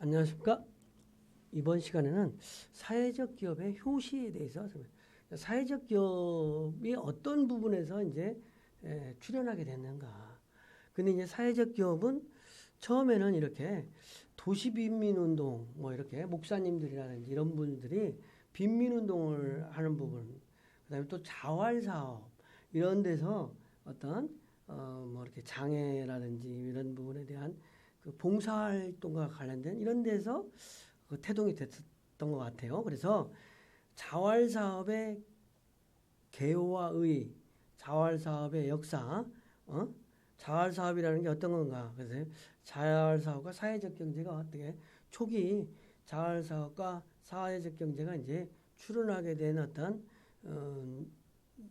안녕하십니까? 이번 시간에는 사회적 기업의 효시에 대해서 사회적 기업이 어떤 부분에서 이제 출현하게 됐는가. 근데 이제 사회적 기업은 처음에는 이렇게 도시빈민운동, 뭐 이렇게 목사님들이라든지 이런 분들이 빈민운동을 하는 부분, 그다음에 또 자활사업 이런 데서 어떤 뭐 이렇게 장애라든지 이런 부분에 대한 그 봉사활동과 관련된 이런 데서 그 태동이 됐던 것 같아요. 그래서 자활사업의 개요와 의, 자활사업의 역사, 자활사업이라는 게 어떤 건가? 그래서 자활사업과 사회적 경제가 어떻게 초기 자활사업과 사회적 경제가 이제 출현하게 된 어떤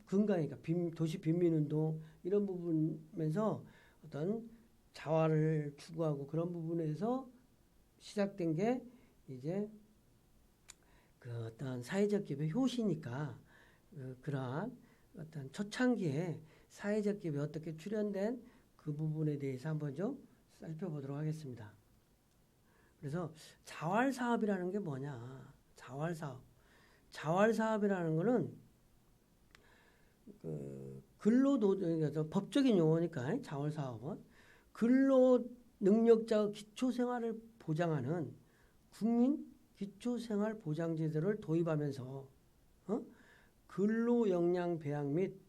근간이니까 도시 빈민운동 이런 부분에서 어떤 자활을 추구하고 그런 부분에서 시작된 게 이제 그 어떤 사회적 기업의 효시니까 그러한 어떤 초창기에 사회적 기업이 어떻게 출현된 그 부분에 대해서 한번 좀 살펴보도록 하겠습니다. 그래서 자활사업이라는 게 뭐냐? 자활사업. 자활사업이라는 거는 그 근로노동, 법적인 용어니까 자활사업은 근로능력자의 기초생활을 보장하는 국민 기초생활보장제도를 도입하면서 근로역량 배양 및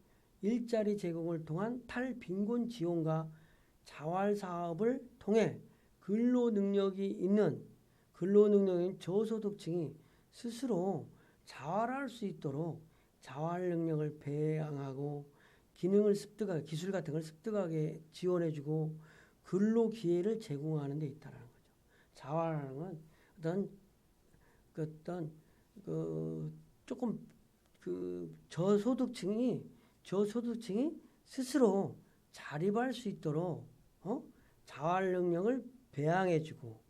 일자리 제공을 통한 탈빈곤 지원과 자활사업을 통해 근로능력이 있는 저소득층이 스스로 자활할 수 있도록 자활 능력을 배양하고 기능을 습득하게, 기술 같은 걸 습득하게 지원해주고 근로 기회를 제공하는 데 있다라는 거죠. 자활하는 건 조금 저소득층이 스스로 자립할 수 있도록 자활 능력을 배양해주고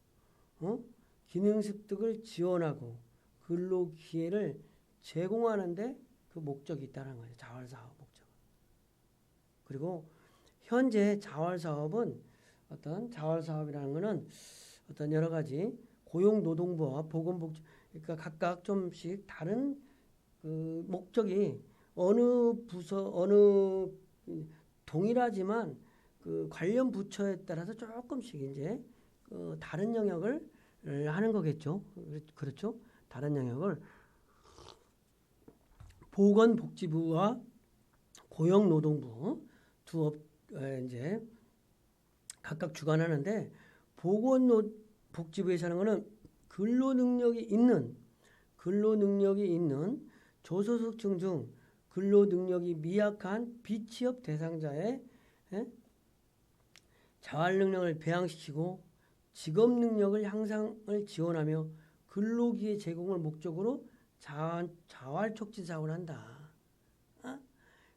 기능 습득을 지원하고 근로 기회를 제공하는데 그 목적이 있다는 거예요. 자활사업 목적. 그리고 현재 자활사업은 어떤 자활사업이라는 거는 어떤 여러 가지 고용노동부와 보건복지 그러니까 각각 좀씩 다른 그 목적이 어느 부서 어느 동일하지만 그 관련 부처에 따라서 조금씩 이제 다른 영역을 하는 거겠죠. 그렇죠? 다른 영역을 보건복지부와 고용노동부 두 업 이제 각각 주관하는데 보건복지부에서 하는 거는 근로능력이 있는 저소득층 중 근로능력이 미약한 비취업 대상자의 자활능력을 배양시키고 직업능력을 향상을 지원하며 근로기회 제공을 목적으로 자활 촉진 사업을 한다.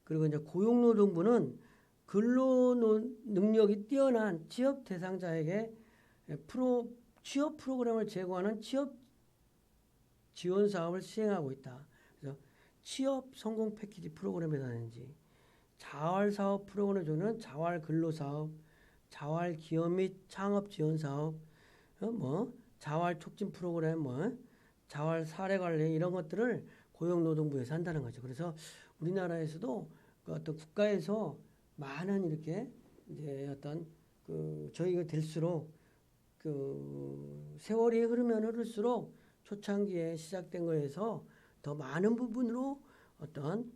그리고 이제 고용노동부는 근로능력이 뛰어난 취업 대상자에게 취업 프로그램을 제공하는 취업 지원 사업을 시행하고 있다. 그래서 취업 성공 패키지 프로그램이라든지 자활 사업 프로그램 중에는 자활 근로 사업, 자활 기업 및 창업 지원 사업, 자활 촉진 프로그램, 자활 사례 관리 이런 것들을 고용노동부에서 한다는 거죠. 그래서 우리나라에서도 그 어떤 국가에서 많은 이렇게 이제 어떤 그 저희가 될수록 그 세월이 흐르면 흐를수록 초창기에 시작된 거에서 더 많은 부분으로 어떤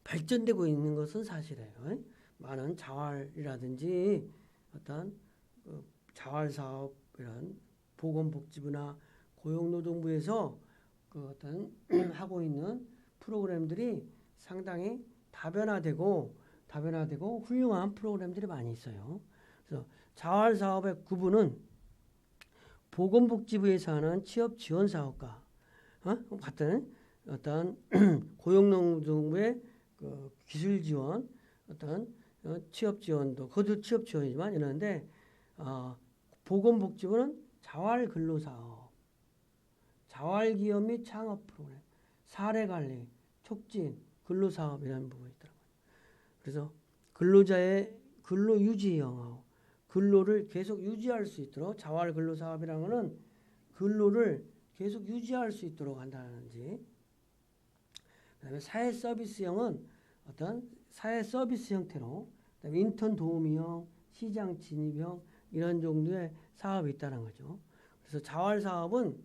발전되고 있는 것은 사실이에요. 많은 자활이라든지 어떤 그 자활 사업 이런 보건복지부나 고용노동부에서 그 어떤 하고 있는 프로그램들이 상당히 다변화되고 훌륭한 프로그램들이 많이 있어요. 그래서 자활 사업의 구분은 보건복지부에서 하는 취업 지원 사업과 같은 어떤 고용노동부의 그 기술 지원, 어떤 취업 지원도 그것도 취업 지원이지만 이러는데 보건복지부는 자활 근로 사업, 자활 기업 및 창업 프로그램, 사례 관리, 촉진, 근로 사업이라는 부분이 있더라고요. 그래서 근로자의 근로 유지 영어, 근로를 계속 유지할 수 있도록 자활 근로 사업이라는 것은 근로를 계속 유지할 수 있도록 한다는지. 그다음에 사회 서비스형은 어떤 사회 서비스 형태로, 그다음에 인턴 도우미형, 시장 진입형 이런 정도의 사업이 있다는 거죠. 그래서 자활 사업은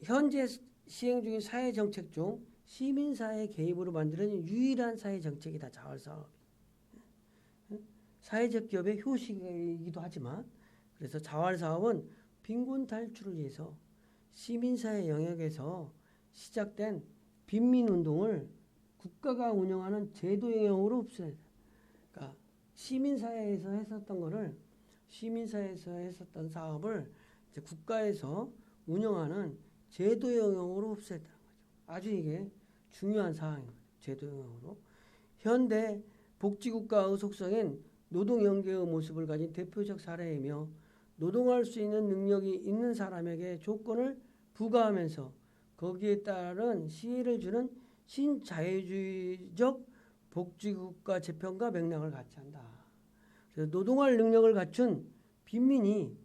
현재 시행 중인 사회 정책 중 시민사회 개입으로 만드는 유일한 사회 정책이다. 자활 사업. 사회적 기업의 효시이기도 하지만, 그래서 자활 사업은 빈곤 탈출을 위해서 시민사회 영역에서 시작된 빈민운동을 국가가 운영하는 제도 영역으로 흡수해야 돼. 그러니까 시민사회에서 했었던 거를, 시민사회에서 했었던 사업을 이제 국가에서 운영하는 제도 영역으로 흡수했다는 거죠. 아주 이게 중요한 사항인 거죠. 제도 영역으로. 현대 복지국가의 속성인 노동연계의 모습을 가진 대표적 사례이며, 노동할 수 있는 능력이 있는 사람에게 조건을 부과하면서 거기에 따른 시혜를 주는 신자유주의적 복지국가 재편과 맥락을 같이 한다. 그래서 노동할 능력을 갖춘 빈민이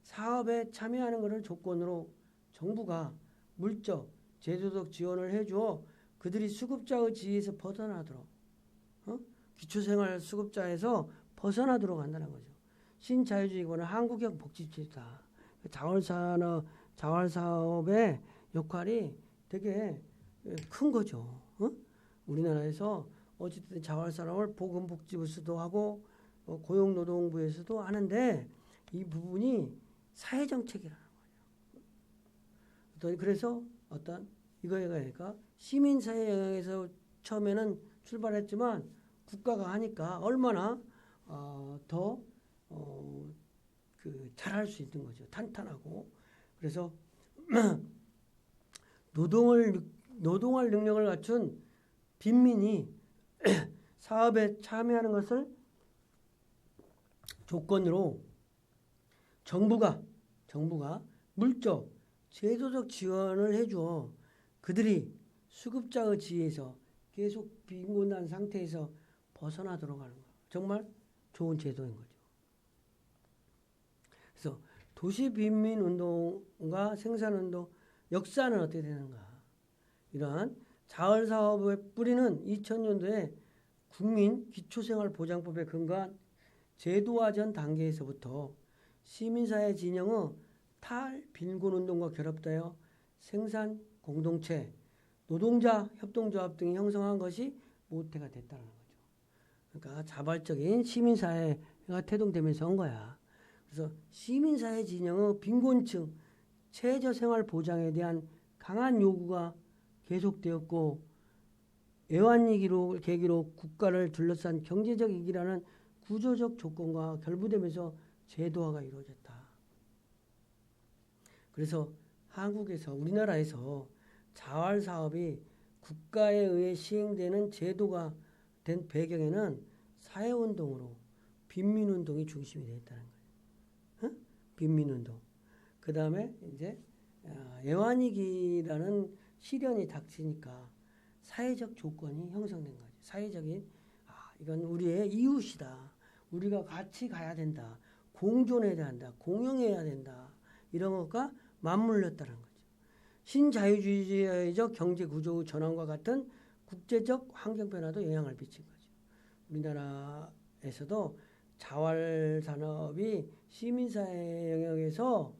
사업에 참여하는 것을 조건으로 정부가 물적, 제도적 지원을 해주어 그들이 수급자의 지위에서 벗어나도록, 기초생활 수급자에서 벗어나도록 한다는 거죠. 신자유주의권은 한국형 복지주의다. 자활사업의 역할이 되게 큰 거죠. 우리나라에서 어쨌든 자활사업을 보건복지부에서도 하고 고용노동부에서도 하는데, 이 부분이 사회정책이라는 거예요. 그래서 어떤 이거가 시민사회 영역에서 처음에는 출발했지만 국가가 하니까 얼마나 더 잘할 수 있는 거죠. 탄탄하고. 그래서 노동할 능력을 갖춘 빈민이 사업에 참여하는 것을 조건으로 정부가 물적, 제도적 지원을 해줘 그들이 수급자의 지위에서 계속 빈곤한 상태에서 벗어나도록 하는 거예요. 정말 좋은 제도인 거죠. 그래서 도시빈민운동과 생산운동 역사는 어떻게 되는가. 이러한 자활사업의 뿌리는 2000년도에 국민기초생활보장법에 근거한 제도화 전 단계에서부터 시민사회 진영의 탈빈곤운동과 결합되어 생산 공동체, 노동자 협동조합 등이 형성한 것이 모태가 됐다는 거죠. 그러니까 자발적인 시민사회가 태동되면서 온 거야. 그래서 시민사회 진영의 빈곤층 최저생활 보장에 대한 강한 요구가 계속되었고, 애완이기로 계기로 국가를 둘러싼 경제적 이기라는 구조적 조건과 결부되면서 제도화가 이루어졌다. 그래서 한국에서, 우리나라에서 자활사업이 국가에 의해 시행되는 제도가 된 배경에는 사회운동으로 빈민운동이 중심이 되어 있다는 거예요. 빈민운동. 그 다음에 이제 애완이기라는 시련이 닥치니까 사회적 조건이 형성된 거죠. 사회적인, 이건 우리의 이웃이다. 우리가 같이 가야 된다. 공존해야 한다. 공용해야 된다. 이런 것과 맞물렸다는 거죠. 신자유주의적 경제구조 전환과 같은 국제적 환경 변화도 영향을 미친 거죠. 우리나라에서도 자활산업이 시민사회 영역에서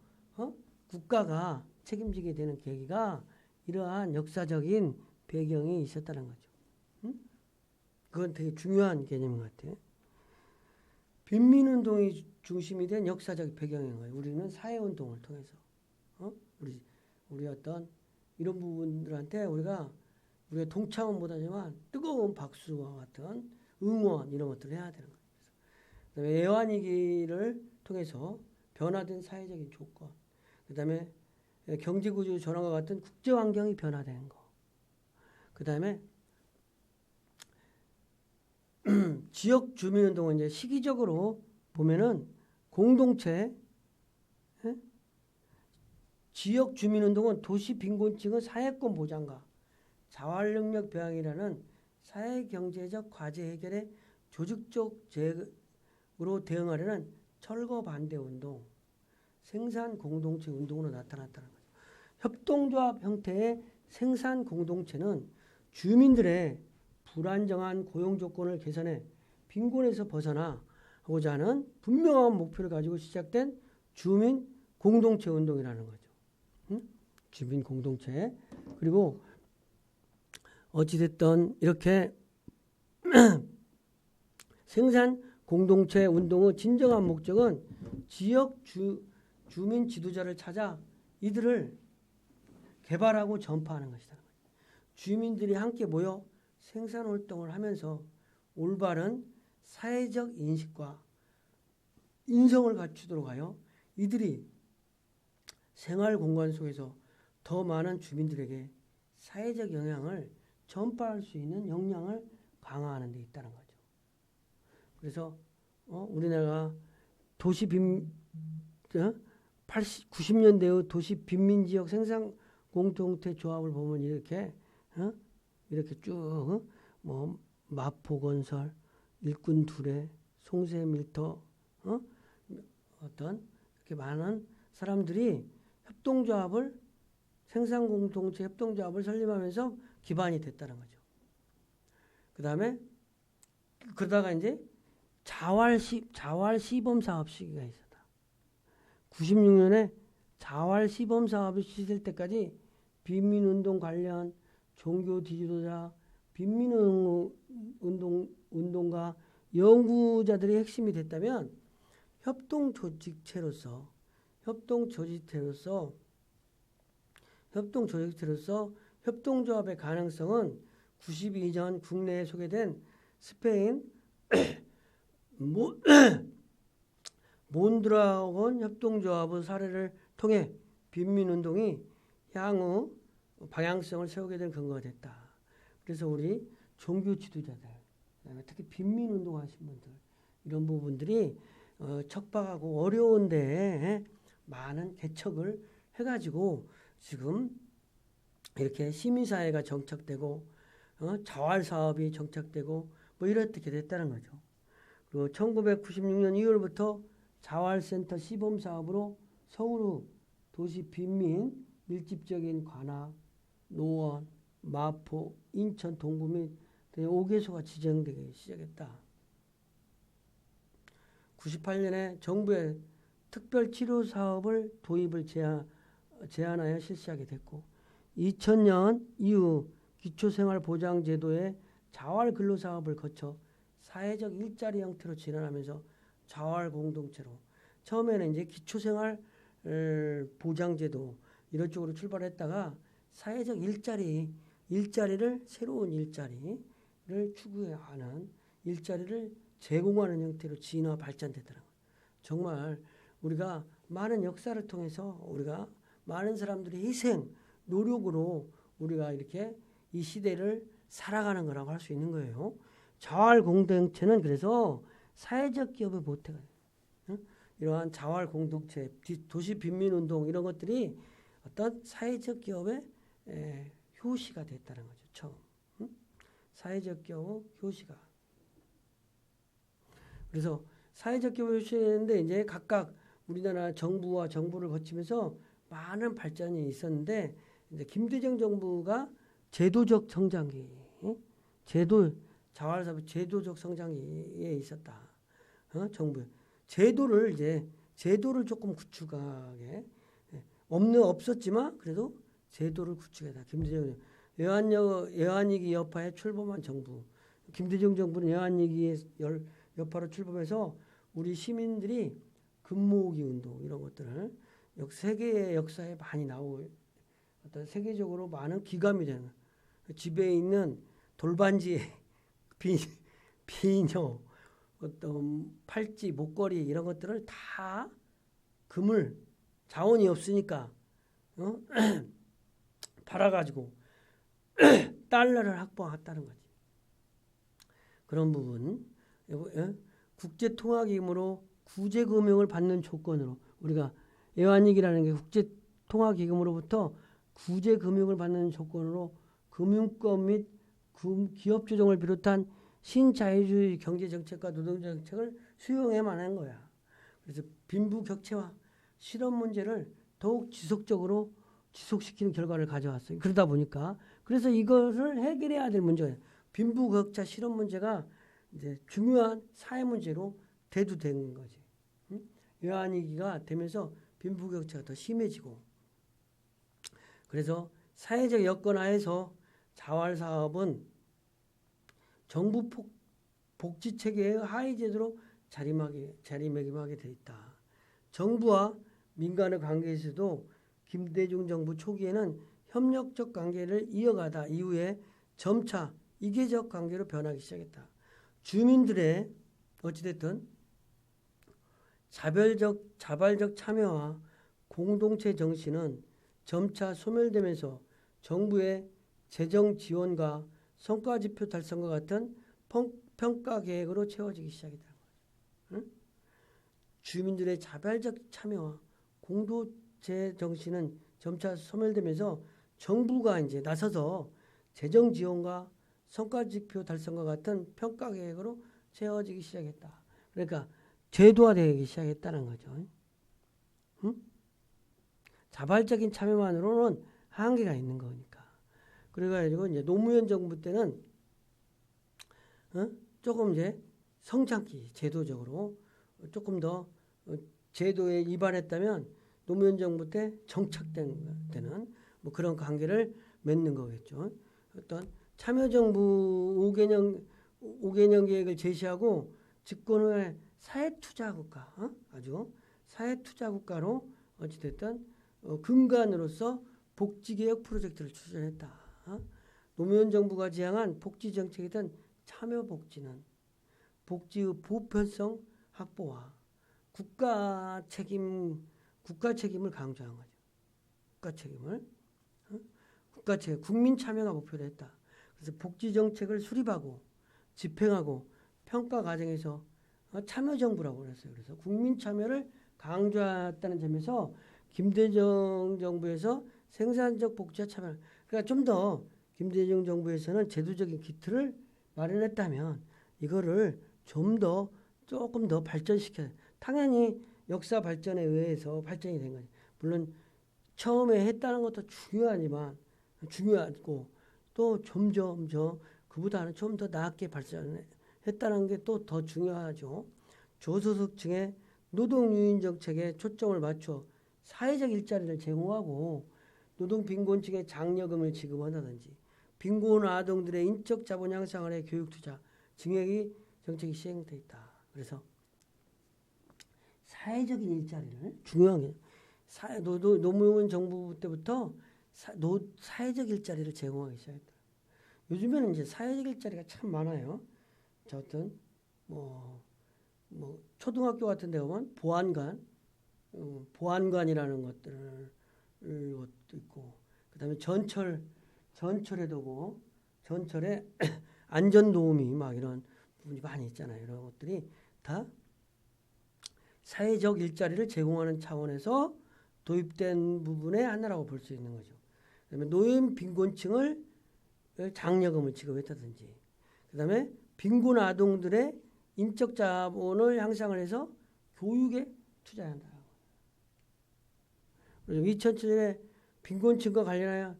국가가 책임지게 되는 계기가 이러한 역사적인 배경이 있었다는 거죠. 그건 되게 중요한 개념인 것 같아요. 빈민운동이 중심이 된 역사적 배경인 거예요. 우리는 사회운동을 통해서 우리 어떤 이런 부분들한테 우리가 동참은 못하지만 뜨거운 박수와 같은 응원 이런 것들을 해야 되는 거예요. 그다음에 애완이기를 통해서 변화된 사회적인 조건, 그다음에 경제구조 전환과 같은 국제환경이 변화되는 거, 그다음에 지역 주민운동은 이제 시기적으로 보면은 공동체, 지역 주민운동은 도시 빈곤층의 사회권 보장과 자활능력 배양이라는 사회경제적 과제 해결의 조직적 대응하려는 철거 반대 운동, 생산 공동체 운동으로 나타났다는 거죠. 협동조합 형태의 생산 공동체는 주민들의 불안정한 고용 조건을 개선해 빈곤에서 벗어나고자 하는 분명한 목표를 가지고 시작된 주민 공동체 운동이라는 거죠. 주민 공동체. 그리고 어찌됐든 이렇게 생산 공동체 운동의 진정한 목적은 지역 주민 지도자를 찾아 이들을 개발하고 전파하는 것이다. 주민들이 함께 모여 생산 활동을 하면서 올바른 사회적 인식과 인성을 갖추도록 하여 이들이 생활 공간 속에서 더 많은 주민들에게 사회적 영향을 전파할 수 있는 역량을 강화하는 데 있다는 거죠. 그래서 우리나라가 90년대의 도시 빈민지역 생산 공동체 조합을 보면 이렇게 쭉 마포건설, 일꾼두레, 송세밀터 어떤 이렇게 많은 사람들이 생산 공동체 협동조합을 설립하면서 기반이 됐다는 거죠. 그다음에 그러다가 이제 자활 시범 사업 시기가 있었다. 96년에 자활 시범 사업이 시작될 때까지 빈민운동 관련 종교 지도자, 빈민운동가, 연구자들이 핵심이 됐다면 협동조직체로서 협동조합의 가능성은 92년 국내에 소개된 스페인 몬드라곤 협동조합의 사례를 통해 빈민운동이 향후 방향성을 세우게 된 근거가 됐다. 그래서 우리 종교 지도자들, 특히 빈민운동 하신 분들, 이런 부분들이 척박하고 어려운데 많은 개척을 해가지고 지금 이렇게 시민사회가 정착되고 자활사업이 정착되고 이렇게 됐다는 거죠. 그리고 1996년 2월부터 자활센터 시범사업으로 서울의 도시 빈민 밀집적인 관악, 노원, 마포, 인천, 동구 및 5개소가 지정되기 시작했다. 98년에 정부의 특별치료사업을 도입을 제안하여 실시하게 됐고 2000년 이후 기초생활보장제도의 자활근로사업을 거쳐 사회적 일자리 형태로 진화하면서 자활공동체로 처음에는 이제 기초생활보장제도 이런 쪽으로 출발했다가 사회적 일자리를 새로운 일자리를 추구하는 일자리를 제공하는 형태로 진화 발전되더라고요. 정말 우리가 많은 역사를 통해서 우리가 많은 사람들의 희생, 노력으로 우리가 이렇게 이 시대를 살아가는 거라고 할 수 있는 거예요. 자활공동체는 그래서 사회적 기업의 모태가 돼요. 이러한 자활공동체, 도시 빈민운동 이런 것들이 어떤 사회적 기업의 효시가 됐다는 거죠. 처음. 사회적 기업의 효시가. 그래서 사회적 기업의 효시인데 이제 각각 우리나라 정부와 정부를 거치면서 많은 발전이 있었는데 이제 김대중 정부가 제도적 성장기, 자활사업의 제도적 성장기에 있었다. 정부 제도를 조금 구축하게 없었지만 그래도 제도를 구축했다. 김대중 외환위기 여파에 출범한 정부. 김대중 정부는 외환위기의 여파로 출범해서 우리 시민들이 금모으기 운동 이런 것들을 세계의 역사에 많이 나오고 어떤 세계적으로 많은 기감이 되는 집에 있는 돌반지, 비녀, 어떤 팔찌, 목걸이 이런 것들을 다 금을 자원이 없으니까 팔아가지고 달러를 확보했다는 거지. 그런 부분 국제통화기금으로 구제금융을 받는 조건으로 우리가 외환위기라는 게 국제통화기금으로부터 구제금융을 받는 조건으로 금융권 및 기업조정을 비롯한 신자유주의 경제정책과 노동정책을 수용해만 하는 거야. 그래서 빈부격차와 실업 문제를 더욱 지속시키는 결과를 가져왔어요. 그러다 보니까 그래서 이것을 해결해야 될 문제예요. 빈부격차 실업 문제가 이제 중요한 사회 문제로 대두된 거지. 외환위기가 되면서 빈부격차가 더 심해지고 그래서 사회적 여건 하에서 자활사업은 정부 복지체계의 하위 제도로 자리매김하게 돼 있다. 정부와 민간의 관계에서도 김대중 정부 초기에는 협력적 관계를 이어가다 이후에 점차 이계적 관계로 변하기 시작했다. 주민들의 어찌됐든 자발적 참여와 공동체 정신은 점차 소멸되면서 정부의 재정 지원과 성과지표 달성과 같은 평가 계획으로 채워지기 시작했다. 응? 주민들의 자발적 참여와 공동체 정신은 점차 소멸되면서 정부가 이제 나서서 재정 지원과 성과지표 달성과 같은 평가 계획으로 채워지기 시작했다. 그러니까 제도화되기 시작했다는 거죠. 응? 자발적인 참여만으로는 한계가 있는 거니까. 그래가지고 이제 노무현 정부 때는 조금 이제 성장기 제도적으로 조금 더 제도에 위반했다면 노무현 정부 때 정착된 때는 뭐 그런 관계를 맺는 거겠죠. 어떤 참여정부 5개년 계획을 제시하고 집권의 사회투자국가, 아주 사회투자국가로 어찌됐든 근간으로서 복지개혁 프로젝트를 추진했다. 노무현 정부가 지향한 복지정책이던 참여복지는 복지의 보편성 확보와 국가 책임을 강조한 거죠. 국민 참여가 목표로 했다. 그래서 복지정책을 수립하고 집행하고 평가 과정에서 참여정부라고 그랬어요. 그래서 국민 참여를 강조했다는 점에서 김대중 정부에서 생산적 복지와 참여, 그러니까 좀 더 김대중 정부에서는 제도적인 기틀을 마련했다면 이거를 조금 더 발전시켜야, 당연히 역사 발전에 의해서 발전이 된 거지. 물론 처음에 했다는 것도 중요하고 또 점점 그보다는 좀 더 나았게 발전했다는 게 또 더 중요하죠. 저소득층의 노동유인 정책에 초점을 맞춰 사회적 일자리를 제공하고 노동 빈곤층에 장려금을 지급한다든지 빈곤 아동들의 인적 자본 향상을 해 교육 투자 증액이 정책이 시행돼 있다. 그래서 사회적인 일자리를 중요한 게 노무현 정부 때부터 사회적 일자리를 제공하기 시작했다. 요즘에는 이제 사회적 일자리가 참 많아요. 어떤 뭐 초등학교 같은 데 보면 보안관이라는 것도 있고, 그다음에 전철에도 전철에 안전도우미 막 이런 부분이 많이 있잖아요. 이런 것들이 다 사회적 일자리를 제공하는 차원에서 도입된 부분의 하나라고 볼 수 있는 거죠. 그다음에 노인 빈곤층을 장려금을 지급했다든지, 그다음에 빈곤 아동들의 인적 자본을 향상을 해서 교육에 투자한다. 2007년에 빈곤층과 관련하여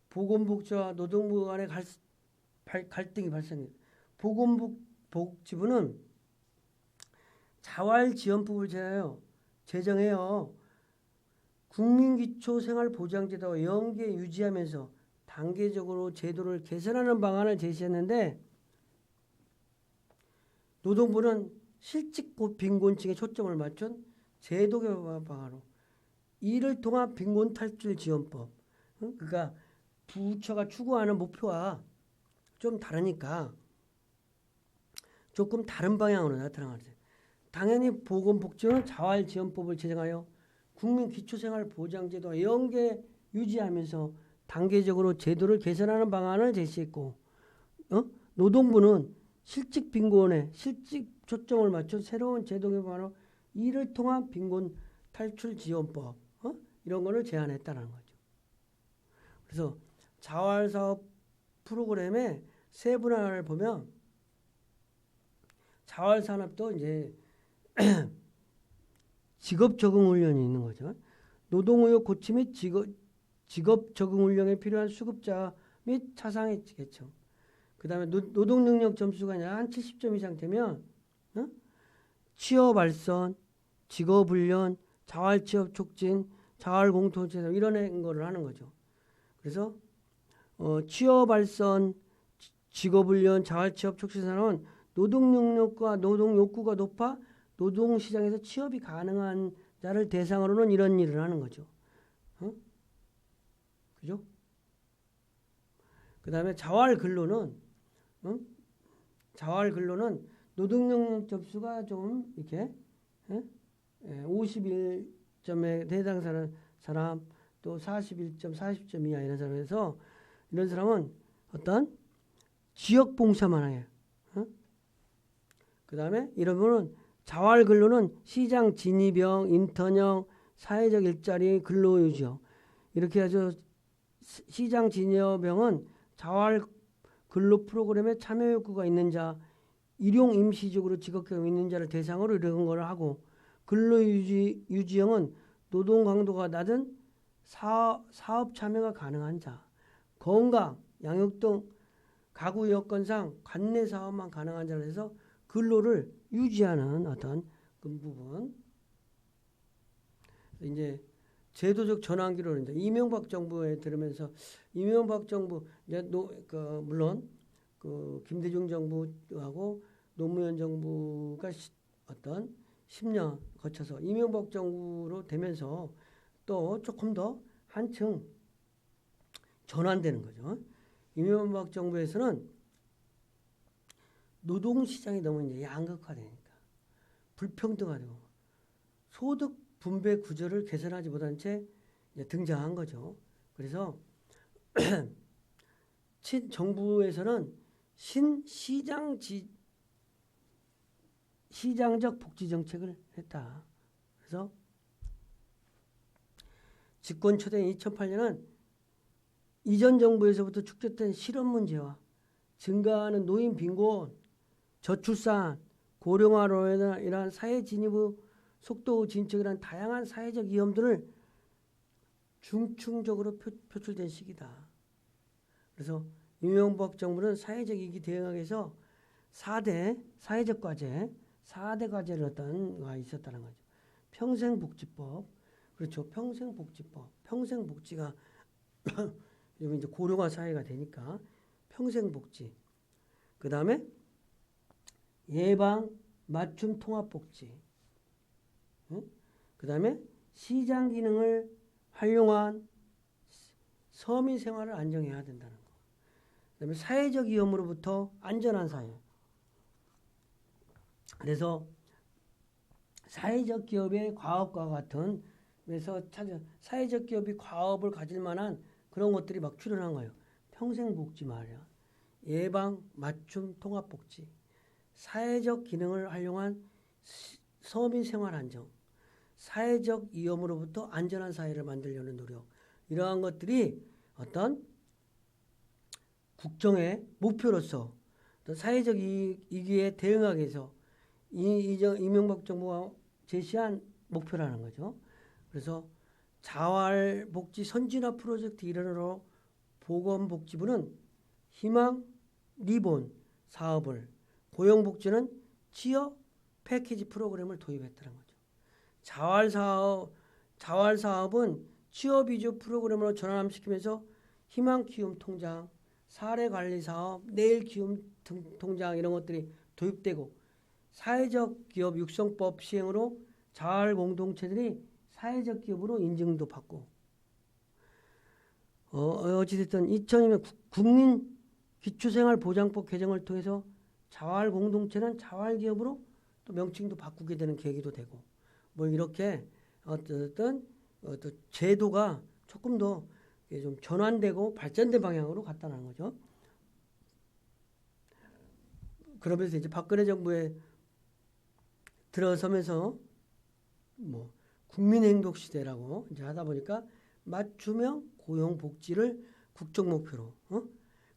보건복지와 노동부 간의 갈등이 발생했다. 보건복지부는 자활지원법을 제정해요. 국민기초생활보장제도와 연계 유지하면서 단계적으로 제도를 개선하는 방안을 제시했는데, 노동부는 실직 빈곤층에 초점을 맞춘 제도 개선 방안으로 이를 통한 빈곤 탈출 지원법, 그러니까 부처가 추구하는 목표와 좀 다르니까 조금 다른 방향으로 나타나거든요. 당연히 보건복지부는 자활지원법을 제정하여 국민기초생활보장제도와 연계 유지하면서 단계적으로 제도를 개선하는 방안을 제시했고, 노동부는 실직 빈곤에 초점을 맞춘 새로운 제도 개발로 이를 통한 빈곤 탈출 지원법, 이런 거를 제안했다는 거죠. 그래서 자활사업 프로그램의 세분화를 보면 자활산업도 이제 직업 적응 훈련이 있는 거죠. 노동의욕 고취 및 직업 적응 훈련에 필요한 수급자 및 차상의 계층. 그 다음에 노동 능력 점수가 한 70점 이상 되면 취업 알선, 직업 훈련, 자활 취업 촉진, 자활 공통체 이런 거를 하는 거죠. 그래서 취업 알선, 직업 훈련, 자활 취업 촉진 산업은 노동 능력과 노동 욕구가 높아 노동 시장에서 취업이 가능한 자를 대상으로는 이런 일을 하는 거죠. 그죠? 그 다음에 자활 근로는 노동 능력 점수가 좀 이렇게 51점에 해당하는 사람, 또 41점, 40점 이하 이런 사람에서 이런 사람은 어떤 지역 봉사만 해요. 그 다음에 이런 분은 자활 근로는 시장 진입형, 인턴형, 사회적 일자리 근로 유지형 이렇게 해서 시장 진입형은 자활 근로 프로그램에 참여 욕구가 있는 자, 일용 임시적으로 직업 경험 있는 자를 대상으로 이런 걸 하고 근로 유지형은 노동 강도가 낮은 사업 참여가 가능한 자, 건강, 양육 등 가구 여건상 관내 사업만 가능한 자를 해서 근로를 유지하는 어떤 그 부분. 이제 제도적 전환기로 이제 이명박 정부에 들으면서 이명박 정부 이제 물론 그 김대중 정부하고 노무현 정부가 어떤 10년 거쳐서 이명박 정부로 되면서 또 조금 더 한층 전환되는 거죠. 이명박 정부에서는 노동시장이 너무 이제 양극화되니까 불평등화되고 소득 분배 구조를 개선하지 못한 채 등장한 거죠. 그래서 정부에서는 시장적 복지 정책을 했다. 그래서 집권 초된 2008년은 이전 정부에서부터 축적된 실업 문제와 증가하는 노인 빈곤, 저출산, 고령화로 인한 사회 진입의 속도 진척이란 다양한 사회적 위험들을 중층적으로 표출된 시기다. 그래서 이명박 정부는 사회적 위기 대응하기 위해서 4대 사회적 과제, 4대 과제를 어떤 가 있었다는 거죠. 평생복지법, 그렇죠. 평생복지법, 평생복지가 요즘 이제 고령화 사회가 되니까 평생복지. 그 다음에 예방 맞춤 통합복지. 그 다음에 시장 기능을 활용한 서민 생활을 안정해야 된다는 거. 그 다음에 사회적 위험으로부터 안전한 사회. 그래서 사회적 기업의 과업과 같은 그래서 사회적 기업이 과업을 가질 만한 그런 것들이 막 출현한 거예요. 평생복지 말이야. 예방 맞춤 통합복지. 사회적 기능을 활용한 서민 생활 안정. 사회적 위험으로부터 안전한 사회를 만들려는 노력. 이러한 것들이 어떤 국정의 목표로서 어떤 사회적 위기에 대응하기 위해서 이명박 정부가 제시한 목표라는 거죠. 그래서 자활복지 선진화 프로젝트 일환으로 보건복지부는 희망 리본 사업을, 고용복지는 취업 패키지 프로그램을 도입했다는 거죠. 자활사업은 취업 위주 프로그램으로 전환시키면서 희망키움 통장, 사례관리사업, 내일키움 통장 이런 것들이 도입되고 사회적 기업 육성법 시행으로 자활공동체들이 사회적 기업으로 인증도 받고 어찌됐든 2002년 국민 기초생활보장법 개정을 통해서 자활공동체는 자활기업으로 또 명칭도 바꾸게 되는 계기도 되고 뭐 이렇게 어떤 제도가 조금 더 좀 전환되고 발전된 방향으로 갔다는 거죠. 그러면서 이제 박근혜 정부에 들어서면서 뭐 국민행복시대라고 이제 하다 보니까 맞춤형 고용복지를 국정 목표로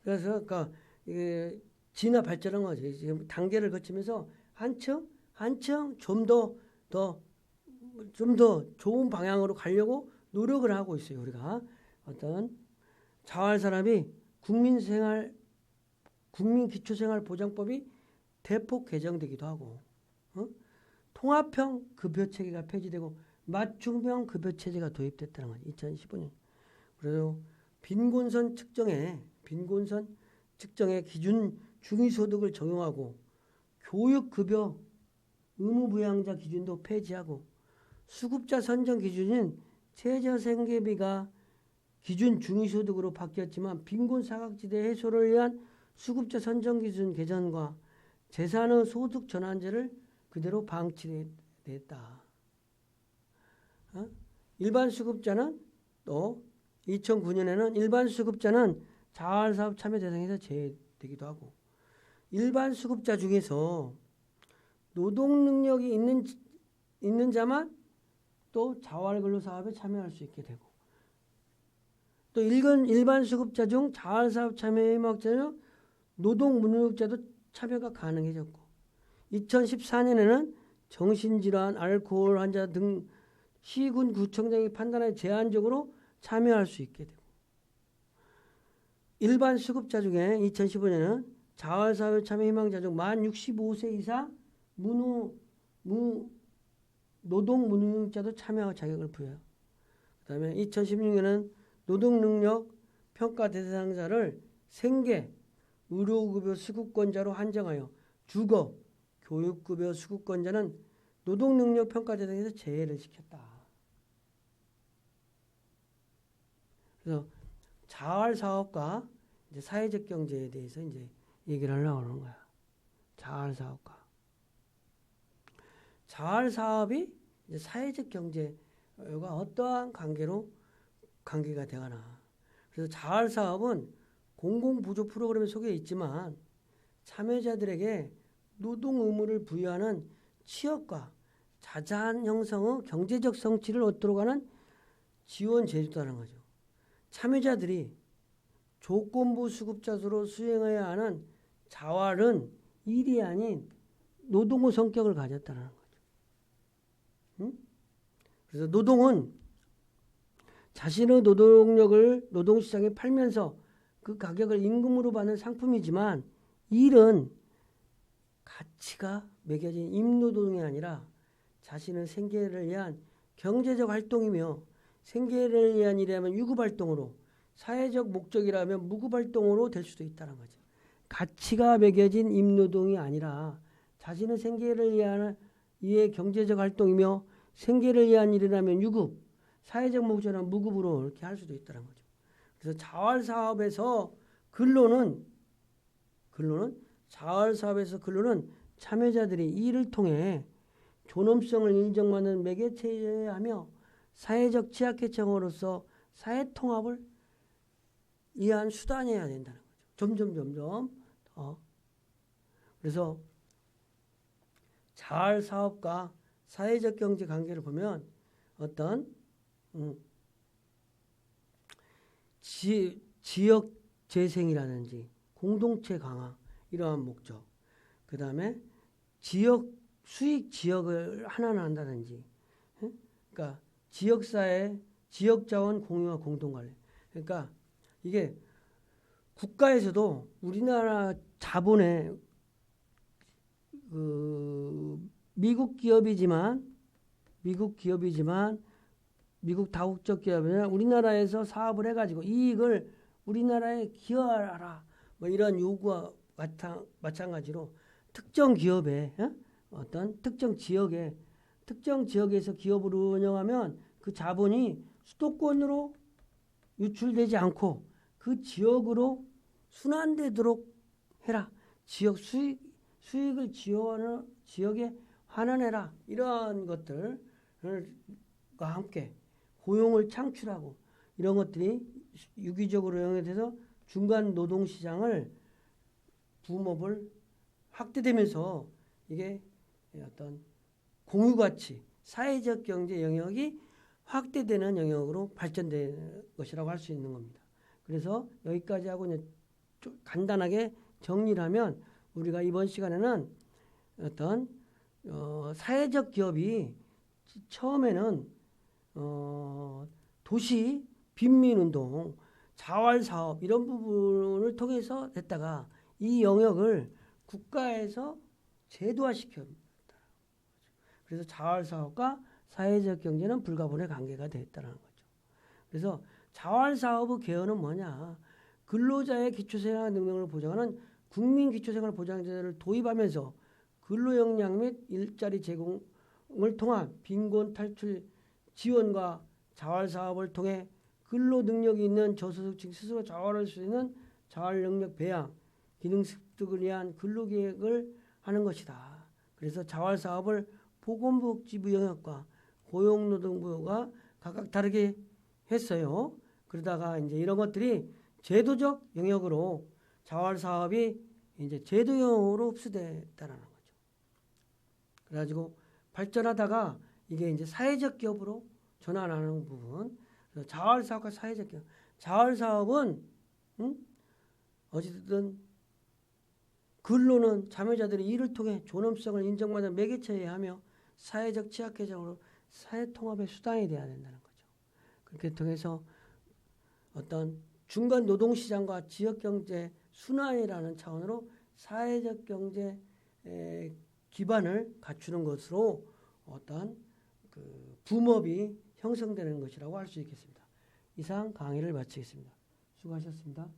그래서 그러니까 이게 진화 발전한 거죠. 지금 단계를 거치면서 한층 한층 좀 더 좋은 방향으로 가려고 노력을 하고 있어요. 우리가 어떤 자활 산업이 국민기초생활보장법이 대폭 개정되기도 하고, 통합형 급여체계가 폐지되고 맞춤형 급여체제가 도입됐다는 거죠. 2015년. 그래서 빈곤선 측정에 기준 중위소득을 적용하고 교육급여 의무부양자 기준도 폐지하고 수급자 선정 기준인 최저생계비가 기준 중위소득으로 바뀌었지만 빈곤 사각지대 해소를 위한 수급자 선정 기준 개선과 재산의 소득 전환제를 그대로 방치됐다. 일반 수급자는 또 2009년에는 일반 수급자는 자활사업 참여 대상에서 제외되기도 하고 일반 수급자 중에서 노동 능력이 있는 자만 또 자활근로사업에 참여할 수 있게 되고 또 일반 수급자 중 자활사업 참여 희망자는 노동 무능력자도 참여가 가능해졌고 2014년에는 정신질환, 알코올 환자 등 시군 구청장이 판단하여 제한적으로 참여할 수 있게 되고 일반 수급자 중에 2015년에는 자활사업에 참여 희망자 중 만 65세 이상 노동 무능력자도 참여 자격을 부여해요. 그 다음에 2016년은 노동능력 평가 대상자를 생계, 의료급여 수급권자로 한정하여 주거, 교육급여 수급권자는 노동능력 평가 대상에서 제외를 시켰다. 그래서 자활사업과 이제 사회적 경제에 대해서 이제 얘기를 하려고 하는 거야. 자활사업과. 자활사업이 이제 사회적 경제와 어떠한 관계가 되거나. 그래서 자활사업은 공공부조 프로그램 속에 있지만 참여자들에게 노동 의무를 부여하는 취업과 자산 형성의 경제적 성취를 얻도록 하는 지원 제도라는 거죠. 참여자들이 조건부 수급자로 수행해야 하는 자활은 일이 아닌 노동의 성격을 가졌다는 거죠. 그래서 노동은 자신의 노동력을 노동시장에 팔면서 그 가격을 임금으로 받는 상품이지만 일은 가치가 매겨진 임노동이 아니라 자신의 생계를 위한 경제적 활동이며 생계를 위한 일이라면 유급활동으로 사회적 목적이라면 무급활동으로 될 수도 있다는 거죠. 가치가 매겨진 임노동이 아니라 자신의 생계를 위해 경제적 활동이며 생계를 위한 일이라면 유급, 사회적 목적이라면 무급으로 이렇게 할 수도 있다는 거죠. 그래서 자활사업에서 근로는 참여자들이 일을 통해 존엄성을 인정받는 매개체하며 사회적 취약계층으로서 사회통합을 위한 수단이어야 된다는 거죠. 점점 더. 그래서 자활사업과 사회적 경제 관계를 보면 어떤 지역 재생이라든지 공동체 강화 이러한 목적, 그 다음에 수익 지역을 환원한다든지, 그러니까 지역사회 지역자원 공유와 공동관리. 그러니까 이게 국가에서도 우리나라 자본의 미국 기업이지만 미국 다국적 기업이나 우리나라에서 사업을 해가지고 이익을 우리나라에 기여하라 뭐 이런 요구와 마찬가지로 특정 기업에 어떤 특정 지역에서 기업을 운영하면 그 자본이 수도권으로 유출되지 않고 그 지역으로 순환되도록 해라. 지역 수익을 지역에 환원해라. 이러한 것들과 함께 고용을 창출하고 이런 것들이 유기적으로 영역에서 중간 노동시장을 붐업을 확대되면서 이게 어떤 공유가치, 사회적 경제 영역이 확대되는 영역으로 발전된 것이라고 할 수 있는 겁니다. 그래서 여기까지 하고 이제 간단하게 정리를 하면 우리가 이번 시간에는 어떤 사회적 기업이 처음에는 도시 빈민운동, 자활사업 이런 부분을 통해서 했다가 이 영역을 국가에서 제도화시켰다. 그래서 자활사업과 사회적 경제는 불가분의 관계가 됐다는 거죠. 그래서 자활사업의 개헌은 뭐냐? 근로자의 기초생활 능력을 보장하는 국민기초생활보장제도를 도입하면서 근로역량 및 일자리 제공을 통한 빈곤 탈출 지원과 자활사업을 통해 근로 능력이 있는 저소득층 스스로 자활할 수 있는 자활능력 배양, 기능 습득을 위한 근로계획을 하는 것이다. 그래서 자활사업을 보건복지부 영역과 고용노동부가 각각 다르게 했어요. 그러다가 이제 이런 것들이 제도적 영역으로 자활사업이 이제 제도 영역으로 흡수됐다는 거죠. 그래가지고 발전하다가 이게 이제 사회적 기업으로 전환하는 부분. 자활사업과 사회적 기업. 자활사업은 어쨌든 근로는 자매자들이 이를 통해 존엄성을 인정받는 매개체여야 하며 사회적 취약계층으로 사회통합의 수단이 돼야 된다는 거죠. 그렇게 통해서 어떤 중간 노동시장과 지역경제 순환이라는 차원으로 사회적 경제 기반을 갖추는 것으로 어떤 그 붐업이 형성되는 것이라고 할 수 있겠습니다. 이상 강의를 마치겠습니다. 수고하셨습니다.